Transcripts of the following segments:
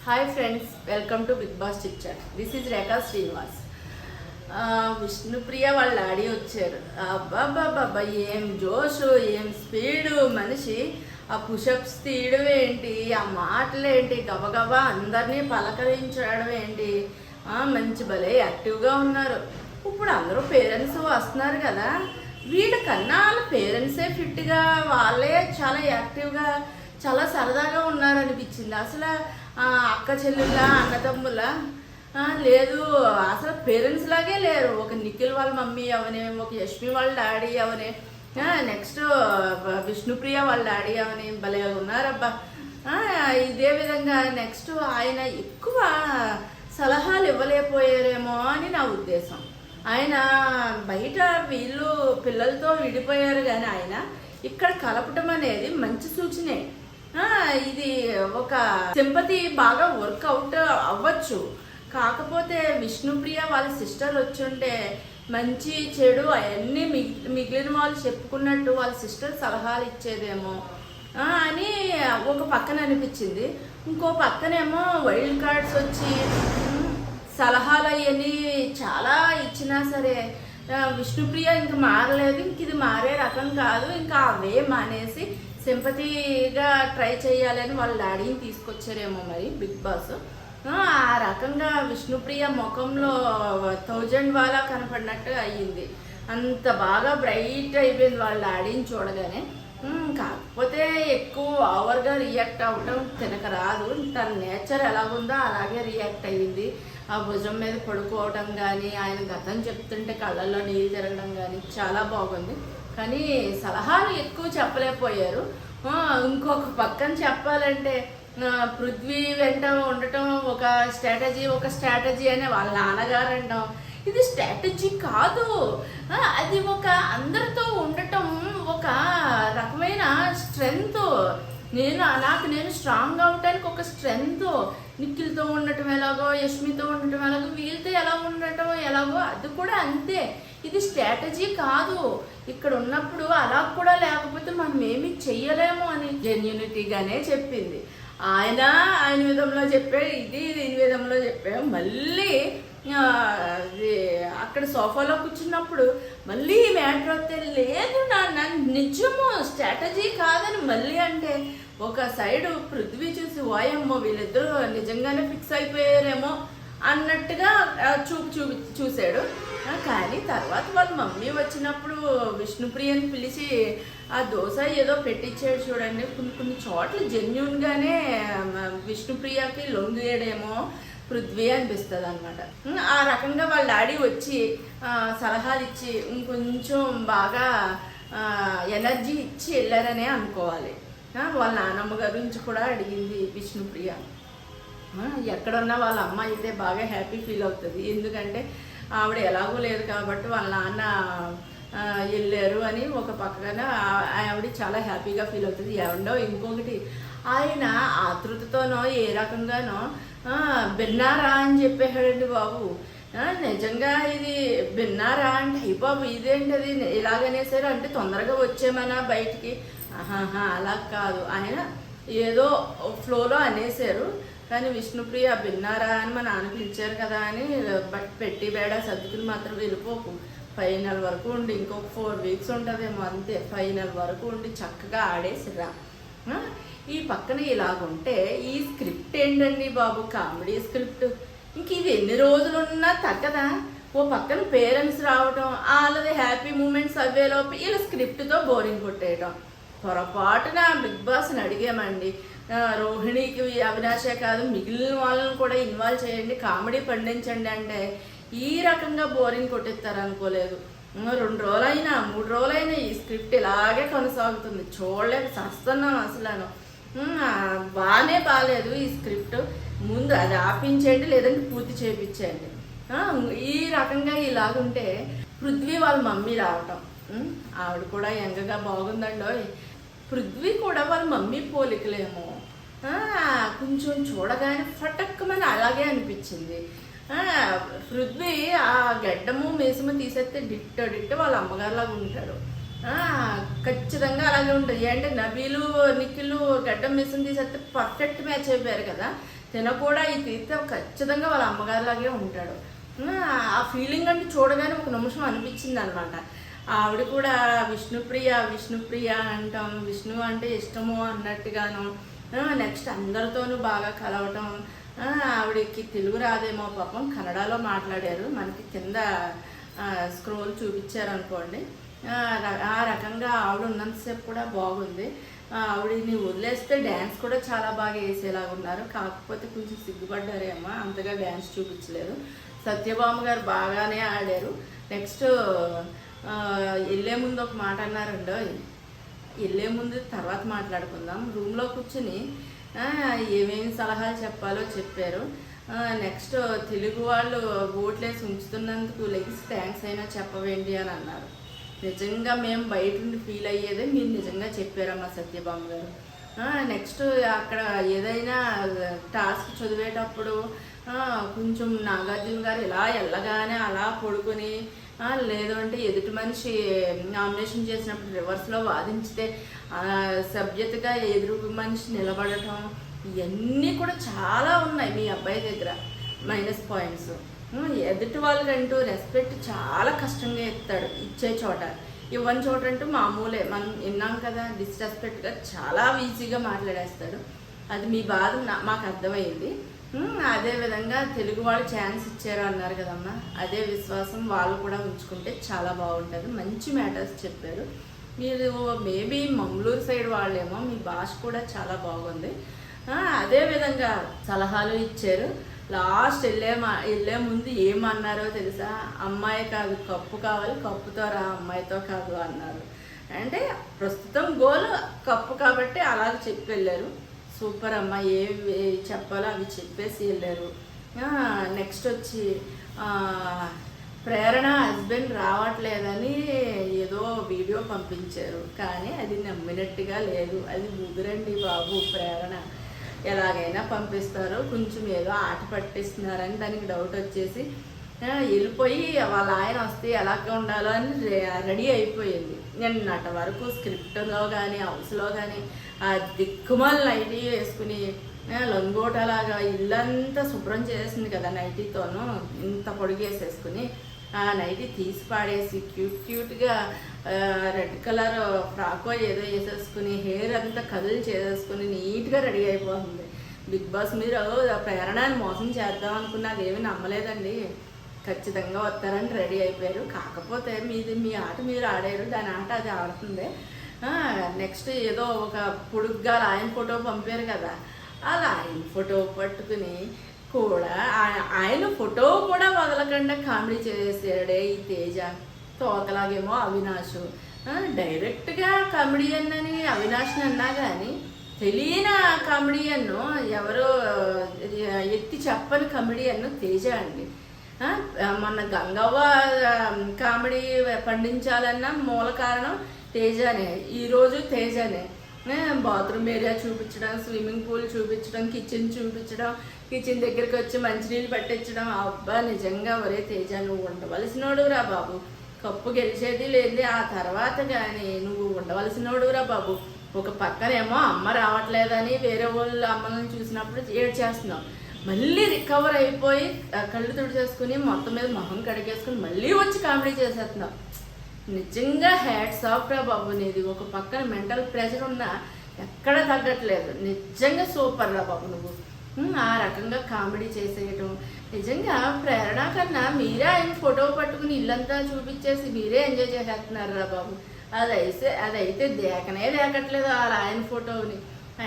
Hi friends, welcome to Bigg Boss chit chat. This is Rekha Srinivas. Vishnupriya వాళ్ళ daddy వచ్చారు. అబ్బాబ్బాబ్బా, ఏం జోషు, ఏం స్పీడు మనిషి. ఆ పుషప్స్ తీయడం ఏంటి, ఆ మాటలు ఏంటి, గబగబా అందరినీ పలకరించడం ఏంటి, మంచి భలే యాక్టివ్గా ఉన్నారు. ఇప్పుడు అందరూ పేరెంట్స్ వస్తున్నారు కదా, వీళ్ళకన్నా వాళ్ళ పేరెంట్సే ఫిట్గా, వాళ్ళే చాలా యాక్టివ్గా, చాలా సరదాగా ఉన్నారనిపించింది. అసలు అక్క చెల్లెళ్ళ అన్నదమ్ముల లేదు, అసలు పేరెంట్స్ లాగే లేరు. ఒక నిఖిల్ వాళ్ళ మమ్మీ అవనే, ఒక యష్మి వాళ్ళ డాడీ అవనే, నెక్స్ట్ విష్ణుప్రియ వాళ్ళ డాడీ అవని భలే ఉన్నారబ్బా. ఇదే విధంగా నెక్స్ట్ ఆయన ఎక్కువ సలహాలు ఇవ్వలేకపోయారేమో అని నా ఉద్దేశం. ఆయన బయట వీళ్ళు పిల్లలతో విడిపోయారు కానీ ఆయన ఇక్కడ కలపటం అనేది మంచి సూచనే. ఇది ఒక సింపతి బాగా వర్కౌట్ అవ్వచ్చు. కాకపోతే విష్ణుప్రియ వాళ్ళ సిస్టర్ వచ్చుంటే మంచి చెడు అవన్నీ మిగిలిన వాళ్ళు చెప్పుకున్నట్టు వాళ్ళ సిస్టర్ సలహాలు ఇచ్చేదేమో అని ఒక పక్కన అనిపించింది. ఇంకో పక్కనేమో వైల్డ్ కార్డ్స్ వచ్చి సలహాలు అవన్నీ చాలా ఇచ్చినా సరే విష్ణుప్రియ ఇంక మారలేదు, ఇంక ఇది మారే రకం కాదు, ఇంకా అవే మానేసి సింపతిగా ట్రై చేయాలని వాళ్ళ డాడీని తీసుకొచ్చారేమో మరి బిగ్ బాస్. ఆ రకంగా విష్ణుప్రియ ముఖంలో 1000 వాలా కనపడినట్టు అయ్యింది. అంత బాగా బ్రైట్ అయిపోయింది వాళ్ళ డాడీని చూడగానే. కాకపోతే ఎక్కువ ఓవర్గా రియాక్ట్ అవ్వటం తినక రాదు. తన నేచర్ ఎలాగుందో అలాగే రియాక్ట్ అయ్యింది. ఆ భుజం మీద పడుకోవడం కానీ, ఆయన గతం చెప్తుంటే కళ్ళల్లో నీళ్ళు తిరగడం కానీ చాలా బాగుంది. కానీ సలహాలు ఎక్కువ చెప్పలేకపోయారు. ఇంకొక పక్కన చెప్పాలంటే పృథ్వీ వెంట ఉండటం ఒక స్ట్రాటజీ అని వాళ్ళ నాన్నగారు అంటాం. ఇది స్ట్రాటజీ కాదు, అది ఒక అందరితో ఉండటం ఒక రకమైన స్ట్రెంగ్త్. నేను స్ట్రాంగ్ అవటానికి ఒక స్ట్రెంగ్త్. నిఖిల్తో ఉండటం ఎలాగో, యష్మితో ఉండటం ఎలాగో, వీళ్ళతో ఎలా ఉండటం ఎలాగో అది కూడా అంతే. ఇది స్ట్రాటజీ కాదు. ఇక్కడ ఉన్నప్పుడు అలా కూడా లేకపోతే మనం ఏమి చెయ్యలేము అని జెన్యూనిటీగానే చెప్పింది. ఆయన విధంలో చెప్పాడు, దీని విధంలో చెప్పాడు. మళ్ళీ అక్కడ సోఫాలో కూర్చున్నప్పుడు మళ్ళీ మ్యాటర్ వస్తే లేదు నిజము స్ట్రాటజీ కాదని మళ్ళీ అంటే ఒక సైడు పృథ్వీ చూసి ఓయమ్మో వీళ్ళిద్దరూ నిజంగానే ఫిక్స్ అయిపోయారేమో అన్నట్టుగా చూశాడు. కానీ తర్వాత వాళ్ళ మమ్మీ వచ్చినప్పుడు విష్ణుప్రియని పిలిచి ఆ దోశ ఏదో పెట్టించాడు చూడండి. కొన్ని చోట్ల జెన్యూన్గానే విష్ణుప్రియకి లొంగేయడేమో పృథ్వీ అనిపిస్తుంది అనమాట. ఆ రకంగా వాళ్ళ డాడీ వచ్చి సలహాలు ఇచ్చి ఇంకొంచెం బాగా ఎనర్జీ ఇచ్చి వెళ్ళారనే అనుకోవాలి. వాళ్ళ నాన్నమ్మ గురించి కూడా అడిగింది విష్ణుప్రియ. ఎక్కడున్నా వాళ్ళ అమ్మ అయితే బాగా హ్యాపీ ఫీల్ అవుతుంది. ఎందుకంటే ఆవిడ ఎలాగో లేదు కాబట్టి వాళ్ళ నాన్న వెళ్ళారు అని ఒక పక్కన ఆవిడ చాలా హ్యాపీగా ఫీల్ అవుతుంది. ఏమండో ఇంకొకటి ఆయన ఆతృతతోనో ఏ రకంగానో విన్నారా అని చెప్పేశాడండి బాబు. నిజంగా ఇది విన్నారా అంటే అయ్యి బాబు ఇదేంటది ఇలాగనేసారు అంటే తొందరగా వచ్చేమన్నా బయటికి. అలా కాదు, ఆయన ఏదో ఫ్లోలో అనేసారు. కానీ విష్ణుప్రియ విన్నారా అని మా నాన్న పిలిచారు కదా అని పెట్టి బేడ సర్దుకుని మాత్రం వెళ్ళిపోకు. ఫైనల్ వరకు ఉండి ఇంకొక 4 వీక్స్ ఉంటుందేమో అంతే. ఫైనల్ వరకు ఉండి చక్కగా ఆడేసిరా. ఈ పక్కన ఇలాగుంటే ఈ స్క్రిప్ట్ ఏంటండి బాబు, కామెడీ స్క్రిప్ట్. ఇంక ఇది ఎన్ని రోజులున్నా తగ్గదా? ఓ పక్కన పేరెంట్స్ రావటం, వాళ్ళది హ్యాపీ మూమెంట్స్ అవ్వేలోపు వీళ్ళ స్క్రిప్ట్తో బోరింగ్ కొట్టేయటం. పొరపాటున బిగ్ బాస్ని అడిగామండి, రోహిణికి అవినాశే కాదు మిగిలిన వాళ్ళని కూడా ఇన్వాల్వ్ చేయండి, కామెడీ పండించండి అంటే ఈ రకంగా బోరింగ్ కొట్టిస్తారు అనుకోలేదు. 2 రోజులైనా 3 రోజులైనా ఈ స్క్రిప్ట్ ఇలాగే కొనసాగుతుంది. చూడలేక చస్తున్నాం అసలు. బాగానే బాగాలేదు ఈ స్క్రిప్ట్. ముందు అది ఆపించేయండి, లేదంటే పూర్తి చేయించండి. ఈ రకంగా ఇలాగుంటే పృథ్వీ వాళ్ళ మమ్మీ రావటం, ఆవిడ కూడా యంగగా బాగుందండో. పృథ్వీ కూడా వాళ్ళ మమ్మీ పోలికలేమో కొంచెం చూడగానే ఫటక్కమని అలాగే అనిపించింది. పృథ్వీ ఆ గడ్డము మీసము తీసేస్తే డిట్ట వాళ్ళ అమ్మగారిలాగా ఉంటాడు. ఖచ్చితంగా అలాగే ఉంటుంది. అంటే నబీలు నిఖిలు గడ్డం మిషన్ తీసేస్తే పర్ఫెక్ట్ మ్యాచ్ అయిపోయారు కదా. తిన కూడా ఈ తీర్థ ఖచ్చితంగా వాళ్ళ అమ్మగారిలాగే ఉంటాడు. ఆ ఫీలింగ్ అంటే చూడగానే ఒక నిమిషం అనిపించింది అనమాట. ఆవిడ కూడా విష్ణుప్రియ విష్ణుప్రియ అంటాం, విష్ణు అంటే ఇష్టము అన్నట్టుగాను. నెక్స్ట్ అందరితోనూ బాగా కలవటం. ఆవిడకి తెలుగు రాదేమో పాపం, కన్నడలో మాట్లాడారు. మనకి కింద స్క్రోల్ చూపించారు అనుకోండి. ఆ రకంగా ఆవిడ ఉన్నంతసేపు కూడా బాగుంది. ఆవిడని వదిలేస్తే డ్యాన్స్ కూడా చాలా బాగా వేసేలాగా ఉన్నారు. కాకపోతే కొంచెం సిగ్గుపడ్డారేమో, అంతగా డ్యాన్స్ చూపించలేదు. సత్యభామ గారు బాగానే ఆడారు. నెక్స్ట్ వెళ్ళే ముందు ఒక మాట అన్నారండో, వెళ్ళే ముందు తర్వాత మాట్లాడుకుందాం. రూమ్లో కూర్చుని ఏమేమి సలహాలు చెప్పాలో చెప్పారు. నెక్స్ట్ తెలుగు వాళ్ళు ఓట్లేసి ఉంచుతున్నందుకు లెగిసి థ్యాంక్స్ అయినా చెప్పవేంటి అని అన్నారు. నిజంగా మేము బయట నుండి ఫీల్ అయ్యేదే మీరు నిజంగా చెప్పారమ్మా సత్యభామ గారు. నెక్స్ట్ అక్కడ ఏదైనా టాస్క్ చదివేటప్పుడు కొంచెం నాగార్జున గారు ఇలా వెళ్ళగానే అలా పడుకొని, లేదు అంటే ఎదుటి మనిషి నామినేషన్ చేసినప్పుడు రివర్స్లో వాదించితే సభ్యతగా ఎదురు మనిషి నిలబడటం, ఇవన్నీ కూడా చాలా ఉన్నాయి మీ అబ్బాయి దగ్గర మైనస్ పాయింట్స్. ఎదుటి వాళ్ళకంటూ రెస్పెక్ట్ చాలా కష్టంగా ఇస్తాడు, ఇచ్చే చోట. ఇవ్వని చోట అంటూ మామూలే, మనం విన్నాం కదా, డిస్రెస్పెక్ట్గా చాలా ఈజీగా మాట్లాడేస్తాడు. అది మీ బాధ మాకు అర్థమైంది. అదేవిధంగా తెలుగు వాళ్ళు ఛాన్స్ ఇచ్చారు అన్నారు కదమ్మా, అదే విశ్వాసం వాళ్ళు కూడా ఉంచుకుంటే చాలా బాగుంటుంది. మంచి మ్యాటర్స్ చెప్పారు. మీరు మేబీ మంగళూరు సైడ్ వాళ్ళేమో, మీ భాష కూడా చాలా బాగుంది. అదేవిధంగా సలహాలు ఇచ్చారు. లాస్ట్ వెళ్ళే ముందు ఏమన్నారో తెలుసా? అమ్మాయి కాదు కప్పు కావాలి, కప్పుతో రా, అమ్మాయితో కాదు అన్నారు. అంటే ప్రస్తుతం గోల్ కప్పు కాబట్టి అలాగే చెప్పి వెళ్ళారు. సూపర్ అమ్మ, ఏవి చెప్పాలో అవి చెప్పేసి వెళ్ళారు. నెక్స్ట్ వచ్చి ప్రేరణ హస్బెండ్ రావట్లేదని ఏదో వీడియో పంపించారు, కానీ అది నమ్మినట్టుగా లేదు. అది ముగ్గురండి బాబు, ప్రేరణ ఎలాగైనా పంపిస్తారు, కొంచెం ఏదో ఆట పట్టిస్తున్నారని దానికి డౌట్ వచ్చేసి వెళ్ళిపోయి వాళ్ళ ఆయన వస్తే ఎలాగ ఉండాలో అని రెడీ అయిపోయింది. నిన్నటి వరకు స్క్రిప్ట్లో కానీ హౌస్లో కానీ ఆ దిక్కుమాల నైటీ వేసుకుని లంగోటలాగా ఇల్లంతా శుభ్రం చేసింది కదా నైటీతోనూ, ఇంత పొడిగేసేసుకుని ఆ నైటీ తీసి పాడేసి క్యూట్గా రెడ్ కలర్ ఫ్రాకో ఏదో వేసేసుకుని హెయిర్ అంతా కదులు చేసేసుకుని నీట్గా రెడీ అయిపోతుంది. బిగ్ బాస్ మీరు ప్రేరణని మోసం చేద్దాం అనుకున్న అదేమీ నమ్మలేదండి, ఖచ్చితంగా వస్తారని రెడీ అయిపోయారు. కాకపోతే మీ ఆట మీరు ఆడారు, దాని ఆట అది ఆడుతుంది. నెక్స్ట్ ఏదో ఒక పొడుగ్గా ఆయన ఫోటో పంపారు కదా, అలా ఆయన ఫోటో పట్టుకుని కూడా ఆయన ఫోటో కూడా వదలకుండా కామెడీ చేసాడే ఈ తేజ. తోకలాగేమో అవినాష్, డైరెక్ట్గా కామెడియన్ అని అవినాష్ని అన్నా కానీ తెలియని కామెడియన్ ఎవరో ఎత్తి చెప్పని కామెడియన్ తేజ అండి. మొన్న గంగవ్వ కామెడీ పండించాలన్న మూల కారణం తేజనే, ఈరోజు తేజనే. బాత్రూమ్ ఏరియా చూపించడం, స్విమ్మింగ్ పూల్ చూపించడం, కిచెన్ చూపించడం, కిచెన్ దగ్గరికి వచ్చి మంచినీళ్ళు పట్టించడం. అబ్బా నిజంగా ఒరే తేజ, నువ్వు ఉండవలసినోడురా బాబు, కప్పు గెలిచేది లేదు. ఆ తర్వాత కానీ నువ్వు ఉండవలసినోడురా బాబు. ఒక పక్కనేమో అమ్మ రావట్లేదని వేరే వాళ్ళ అమ్మలను చూసినప్పుడు ఏడ్చేస్తున్నావు, మళ్ళీ రికవర్ అయిపోయి కళ్ళు తుడిచేసుకుని మొత్తం మీద మొహం కడిగేసుకుని మళ్ళీ వచ్చి కామెడీ చేసేస్తున్నావు. నిజంగా హ్యాట్స్ ఆఫ్ రా బాబు నీది. ఒక పక్కన మెంటల్ ప్రెషర్ ఉన్నా ఎక్కడ తగ్గట్లేదు. నిజంగా సూపర్ రా బాబు నువ్వు. ఆ రకంగా కామెడీ చేసేయటం నిజంగా ప్రేరణ కన్నా మీరే ఆయన ఫోటో పట్టుకుని ఇల్లంతా చూపించేసి మీరే ఎంజాయ్ చేసేస్తున్నారు రా బాబు. అదైతే దేకనే దేకట్లేదు అలా ఆయన ఫోటోని.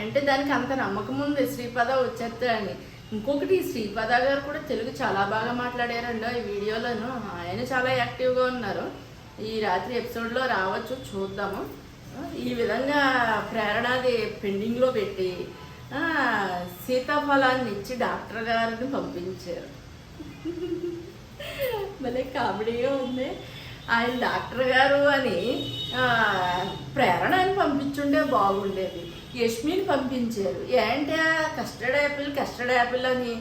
అంటే దానికి అంత నమ్మకం ఉంది శ్రీపద వచ్చేస్తాడని. ఇంకొకటి శ్రీపద గారు కూడా తెలుగు చాలా బాగా మాట్లాడారండి ఈ వీడియోలోను. ఆయన చాలా యాక్టివ్గా ఉన్నారు. ఈ రాత్రి ఎపిసోడ్లో రావచ్చు, చూద్దాము. ఈ విధంగా ప్రేరణది పెండింగ్లో పెట్టి సీతాఫలాన్ని ఇచ్చి డాక్టర్ గారిని పంపించారు. భలే కామెడీగా ఉంది. ఆయన డాక్టర్ గారు అని ప్రేరణని పంపించుండే బాగుండేది. యష్మిని పంపించారు. ఏంటి కస్టర్డ్ యాపిల్ అని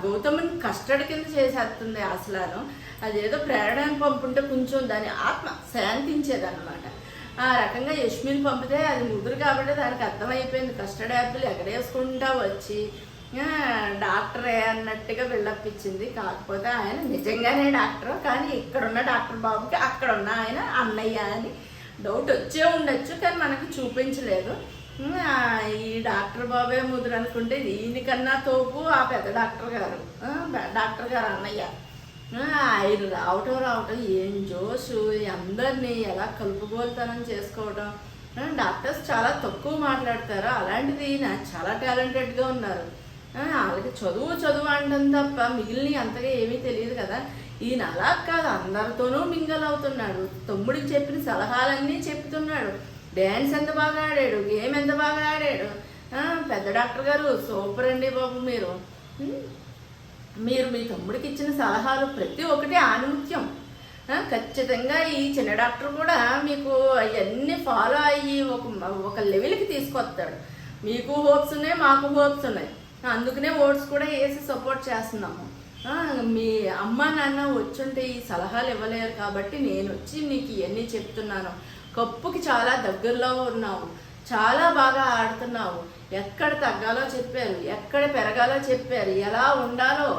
గౌతమ్ని కస్టర్డ్ కింద చేసేస్తుంది అసలు. అదేదో ప్రేరణని పంపుంటే కొంచెం దాని ఆత్మ శాంతించేదన్నమాట. ఆ రకంగా యష్మిని పంపితే అది ముదురు కాబట్టి దానికి అర్థమైపోయింది. కస్టర్డ్ యాపిల్ ఎగరేసుకుంటా వచ్చి డాక్టరే అన్నట్టుగా వెళ్ళప్పించింది. కాకపోతే ఆయన నిజంగానే డాక్టర్, కానీ ఇక్కడున్న డాక్టర్ బాబుకి అక్కడున్న ఆయన అన్నయ్య అని డౌట్ వచ్చే ఉండొచ్చు, కానీ మనకి చూపించలేదు. ఈ డాక్టర్ బాబే ముదురు అనుకుంటే దీనికన్నా తోపు ఆ పెద్ద డాక్టర్ గారు అన్నయ్య. ఆయన రావటం ఏం జోషు, అందరినీ ఎలా కలుపుగోలుతనం చేసుకోవడం. డాక్టర్స్ చాలా తక్కువ మాట్లాడతారు, అలాంటిది నాకు చాలా టాలెంటెడ్గా ఉన్నారు. వాళ్ళకి చదువు అంటాం తప్ప మిగిలిన అంతగా ఏమీ తెలియదు కదా. ఈయన అలా కాదు, అందరితోనూ మింగల్ అవుతున్నాడు. తమ్ముడికి చెప్పిన సలహాలన్నీ చెప్తున్నాడు. డ్యాన్స్ ఎంత బాగా ఆడాడు, గేమ్ ఎంత బాగా ఆడాడు. పెద్ద డాక్టర్ గారు సూపర్ అండి బాబు. మీరు మీ తమ్ముడికి ఇచ్చిన సలహాలు ప్రతి ఒక్కటి ఆనుముత్యం. ఖచ్చితంగా ఈ చిన్న డాక్టర్ కూడా మీకు అవన్నీ ఫాలో అయ్యి ఒక లెవెల్కి తీసుకొస్తాడు. మీకు హోప్స్ ఉన్నాయి, మాకు హోప్స్ ఉన్నాయి. అందుకనే ఓట్స్ కూడా వేసి సపోర్ట్ చేస్తున్నాము. మీ అమ్మ నాన్న వచ్చుంటే ఈ సలహాలు ఇవ్వలేరు కాబట్టి నేను వచ్చి నీకు ఇవన్నీ చెప్తున్నాను. కప్పుకి చాలా దగ్గరలో ఉన్నావు, చాలా బాగా ఆడుతున్నావు. ఎక్కడ తగ్గాలో చెప్పారు, ఎక్కడ పెరగాలో చెప్పారు, ఎలా ఉండాలో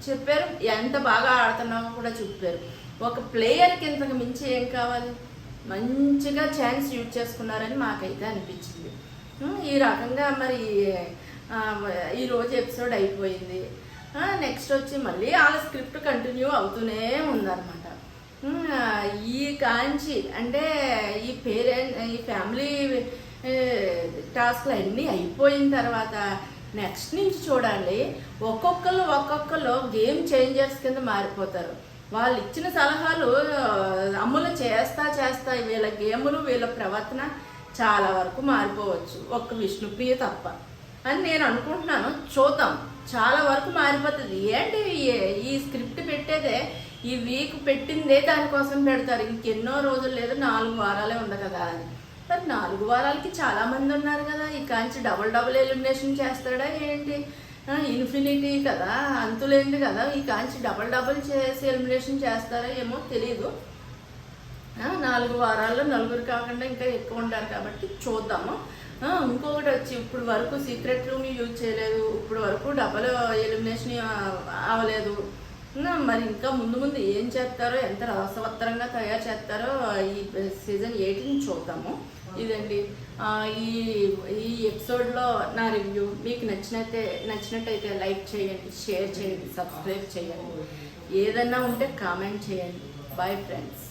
చెప్పారు, ఎంత బాగా ఆడుతున్నావో కూడా చెప్పారు. ఒక ప్లేయర్కి ఇంతకు మించి ఏం కావాలి? మంచిగా ఛాన్స్ యూజ్ చేసుకున్నారని మాకైతే అనిపించింది. ఈ రకంగా మరి ఈరోజు ఎపిసోడ్ అయిపోయింది. నెక్స్ట్ వచ్చి మళ్ళీ వాళ్ళ స్క్రిప్ట్ కంటిన్యూ అవుతూనే ఉందన్నమాట. ఈ కాంచి అంటే ఈ ఫ్యామిలీ టాస్క్లు అన్నీ అయిపోయిన తర్వాత నెక్స్ట్ నుంచి చూడండి, ఒక్కొక్కరు గేమ్ చేంజర్స్ కింద మారిపోతారు. వాళ్ళు ఇచ్చిన సలహాలు అమలు చేస్తా వీళ్ళ గేములు వీళ్ళ ప్రవర్తన చాలా వరకు మారిపోవచ్చు, ఒక్క విష్ణుప్రియ తప్ప అని నేను అనుకుంటున్నాను. చూద్దాం, చాలా వరకు మారిపోతుంది. ఏంటి ఈ స్క్రిప్ట్ పెట్టేదే ఈ వీక్ పెట్టిందే దానికోసం పెడతారు. ఇంకెన్నో రోజులు లేదు, 4 వారాలే ఉంది కదా అని. మరి 4 వారాలకి చాలామంది ఉన్నారు కదా. ఈ కాంచి డబుల్ ఎలిమినేషన్ చేస్తాడా ఏంటి? ఇన్ఫినిటీ కదా, అంతులేంది కదా. ఈ కాంచి డబుల్ చేసి ఎలిమినేషన్ చేస్తారా ఏమో తెలీదు. 4 వారాల్లో 4 కాకుండా ఇంకా ఎక్కువ ఉంటారు కాబట్టి చూద్దాము. ఇంకొకటి వచ్చి ఇప్పుడు వరకు సీక్రెట్ రూమ్ని యూజ్ చేయలేదు, ఇప్పుడు వరకు డబుల్ ఎలిమినేషన్ అవ్వలేదు. మరి ఇంకా ముందు ఏం చేస్తారో, ఎంత రసవత్తరంగా తయారు చేస్తారో ఈ సీజన్ 8ని చూద్దాము. ఇదండి ఈ ఎపిసోడ్లో నా రివ్యూ. మీకు నచ్చినట్టయితే లైక్ చేయండి, షేర్ చేయండి, సబ్స్క్రైబ్ చేయండి. ఏదన్నా ఉంటే కామెంట్ చేయండి. Bye friends.